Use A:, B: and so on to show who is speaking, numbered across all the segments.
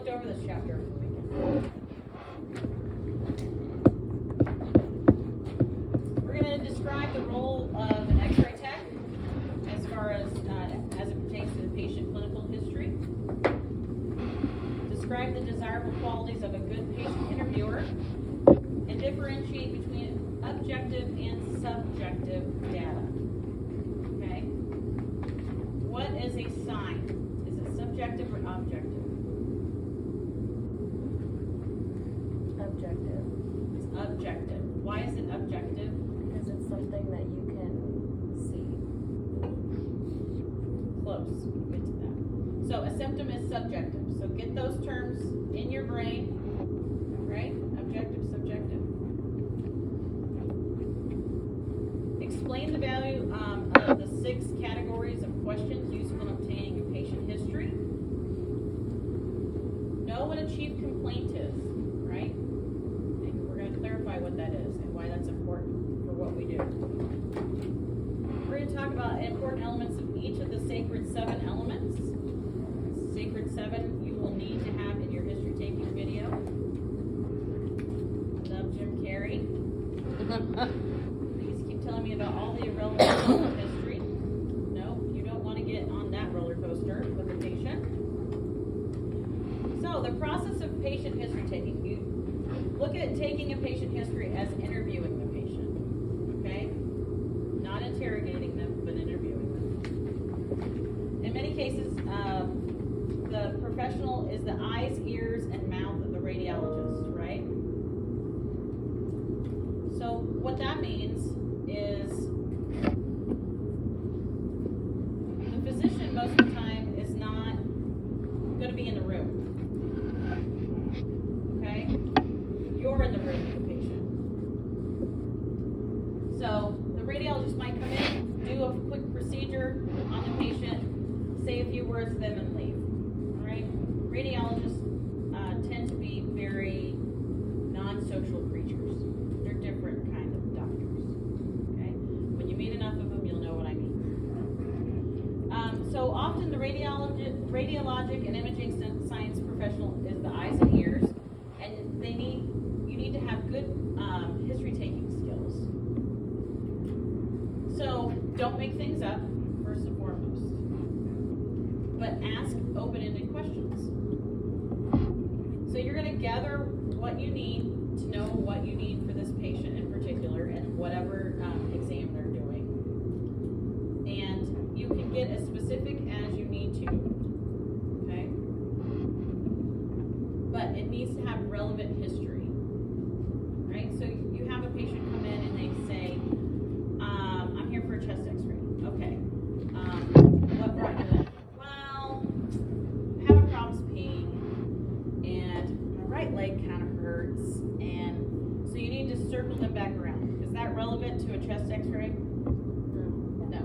A: looked over this chapter over the weekend. We're going to describe the role of an X-ray tech as far as it pertains to the patient clinical history. Describe the desirable qualities of a good patient interviewer, and differentiate between objective and subjective data. Okay? What is a sign? Is it subjective or objective?
B: Objective.
A: It's objective. Why is it objective?
B: Because it's something that you can see.
A: Close. We'll get to that. So a symptom is subjective. So get those terms in your brain, right? Objective, subjective. Explain the value of the 6 categories of questions useful in obtaining a patient history. Know what a chief complaint is, right? And we're going to clarify what that is and why that's important for what we do. We're going to talk about important elements of each of the sacred 7 elements. Sacred 7 you will need to have in your history taking video. Love Jim Carrey. Please keep telling me about all the irrelevant stuff in history. No, you don't want to get on that roller coaster with a patient. So the process of patient history taking, you look at taking a patient history as interviewing the patient. Okay? Not interrogating them, but interviewing them. In many cases, the professional is the eyes, ears, and mouth of the radiologist, right? So what that means is the physician most of the time is not going to be in the room. Okay? You're in the room with the patient. So the radiologist might come in, do a quick procedure on the patient, say a few words to them, and leave. All right? Radiologists tend to be very non-social creatures. They're different kind of doctors. Okay? When you meet enough of them, you'll know what I mean. So often the radiologic and imaging science professional is the eyes and ears, and you need to have good history taking skills. So don't make things up, first and foremost, but ask open-ended questions. So you're going to gather what you need to know what you need for this patient in particular and whatever exam they're doing. And you can get as specific as you need to, okay? But it needs to have relevant history, right? So you have a patient come in and they say, I'm here for a chest x-ray. Okay. What brought you in? Well, I'm having problems peeing, and my right leg kind of hurts, and so you need to circle them back around. Is that relevant to a chest x-ray? No.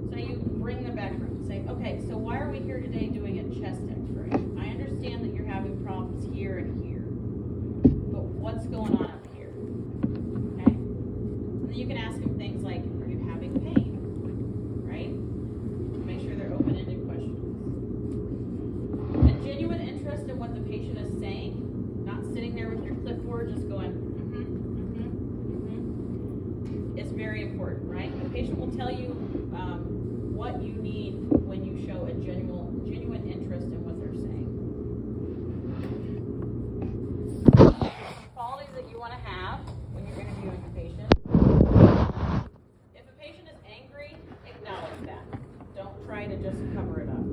A: So you bring them back around. Say, okay, so why are we here today doing a chest x-ray? I understand that you're having problems here and here, but what's going on up here? Okay? And then you can ask them things like, are you having pain? Right? Make sure they're open-ended questions. A genuine interest in what the patient is saying, not sitting there with your clipboard just going, is very important, right? The patient will tell you what you need when you show a genuine interest in what they're saying. Qualities that you want to have when you're interviewing a patient. If a patient is angry, acknowledge that. Don't try to just cover it up,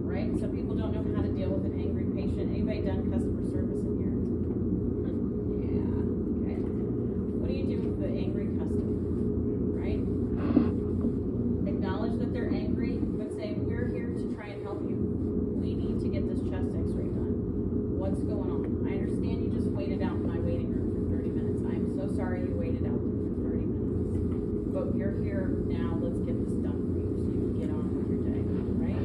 A: right? Some people don't know how to deal with an angry patient. Anybody done customer service in here? Yeah, okay. What do you do with the angry customer, right? Acknowledge that they're angry, but say, we're here to try and help you. We need to get this chest x-ray done. What's going on? I understand you just waited out in my waiting room for 30 minutes. I'm so sorry you waited out for 30 minutes. But you're here now. Let's get this done for you so you can get on with your day, right?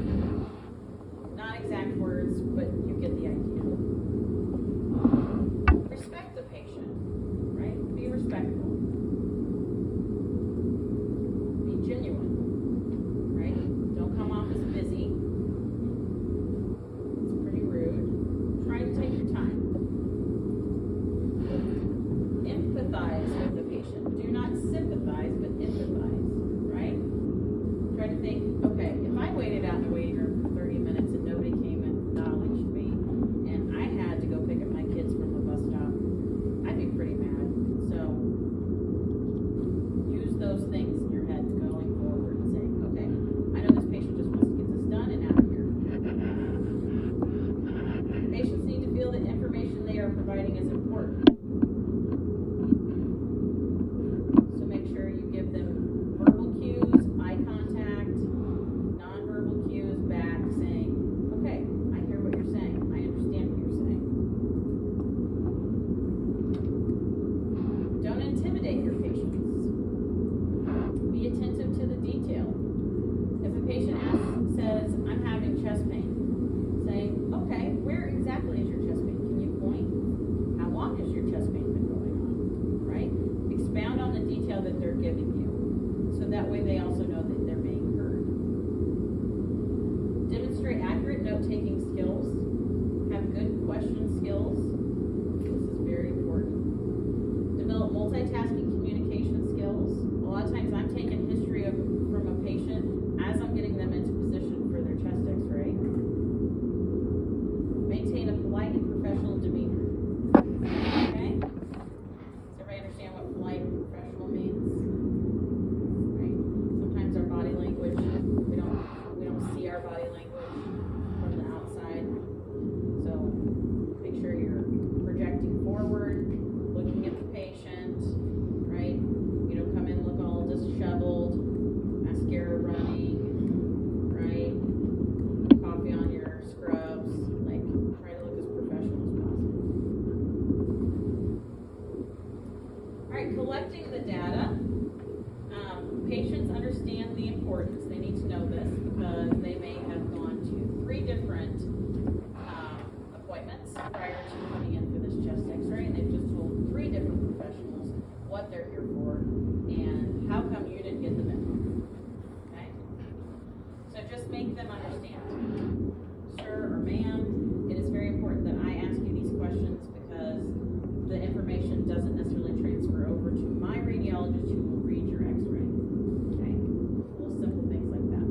A: different appointments prior to coming in for this chest x-ray, and they've just told 3 different professionals what they're here for and how come you didn't get them in. Okay? So just make them understand. Sir or ma'am, it is very important that I ask you these questions because the information doesn't necessarily transfer over to my radiologist who will read your x-ray. Okay? Little simple things like that.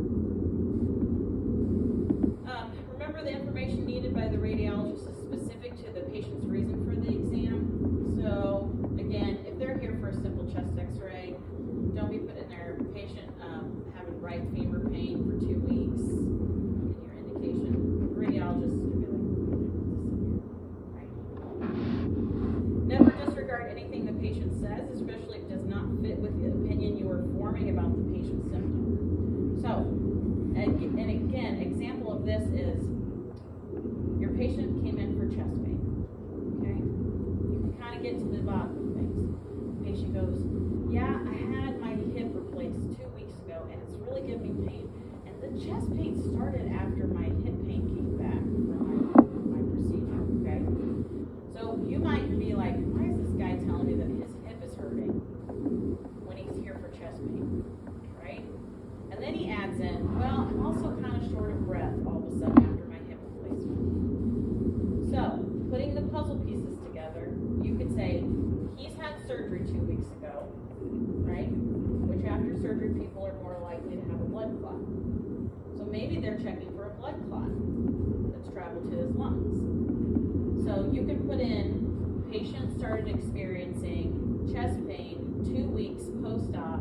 A: Remember, the information needed by the radiologist is specific to the patient's reason for the exam. So, again, if they're here for a simple chest x-ray, don't be putting their patient having right femur pain for 2 weeks in your indication. The radiologist is going to be like, right? Never disregard anything the patient says, especially if it does not fit with the opinion you are forming about the patient's symptom. So, and again, example of this is your patient came in for chest pain. Okay? You can kind of get to the bottom of things. The patient goes, yeah, I had my hip replaced 2 weeks ago and it's really giving me pain. And the chest pain started after my hip pain came back from my procedure. Okay? So you might be like, why is this guy telling me that his hip is hurting when he's here for chest pain? Right? And then he adds in, well, I'm also kind of short of breath all of a sudden after my hip replacement. So, putting the puzzle pieces together, you could say, he's had surgery 2 weeks ago, right? Which after surgery, people are more likely to have a blood clot. So maybe they're checking for a blood clot that's traveled to his lungs. So you can put in, patient started experiencing chest pain 2 weeks post-op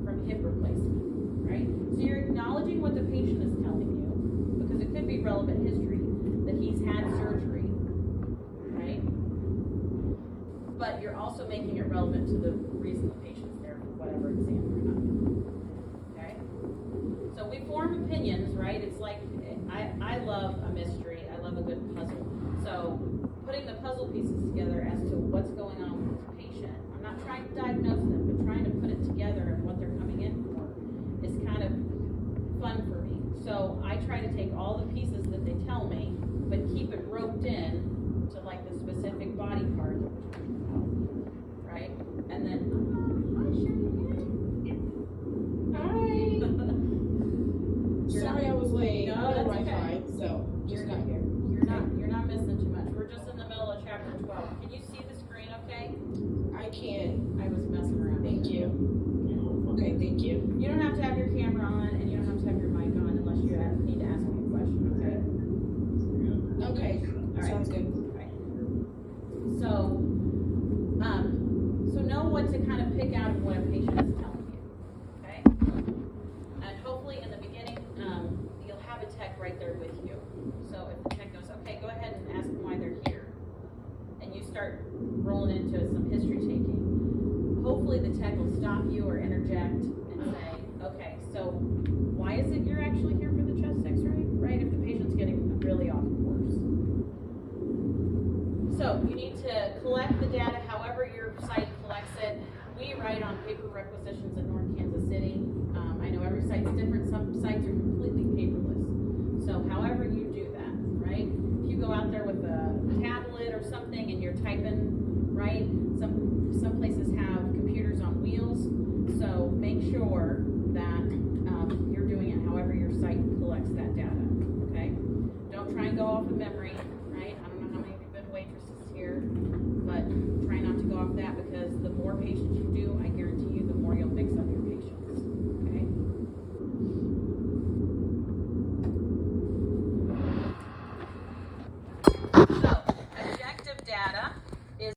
A: from hip replacement, right? So you're acknowledging what the patient is telling you, because it could be relevant history that he's had surgery, right? But you're also making it relevant to the reason the patient's there for whatever exam they're having, okay? So we form opinions, right? It's like, I love a mystery, I love a good puzzle. So putting the puzzle pieces together as to what's going on with the patient, I'm not trying to diagnose them, but trying to put it together and what they're coming in for is kind of fun for me. So I try to take all the pieces that they tell me, but keep it roped in to like the specific body part that we're talking about, right? And then, hi Sherry.
C: Hi. Sorry I was late.
A: No,
C: I'm
A: that's
C: on
A: okay.
C: Wi-Fi, so just got here.
A: You're not missing too much. We're just in the middle of chapter 12. Can you see the screen okay?
C: I can.
A: I was messing around.
C: Thank you. Okay, thank you.
A: You don't have to have your camera on and you don't have to have your mic on unless you need to ask me a question, okay?
C: Okay,
A: All right.
C: sounds good.
A: Right. So know what to kind of pick out of what a patient is telling you, okay? And hopefully in the beginning, you'll have a tech right there with you. So if the tech goes, okay, go ahead and ask them why they're here, and you start rolling into some history taking, hopefully the tech will stop you or interject and say, okay, so why is it you're actually here for the chest x-ray, right? If the patient's getting really off course. So you need to collect the data however your site collects it. We write on paper requisitions at North Kansas City. I know every site's different. Some sites are completely paperless. So however you do that, right? If you go out there with a tablet or something and you're typing, right? Some places have computers on wheels. So make sure that you're doing it however your site collects that data, okay? Don't try and go off of memory.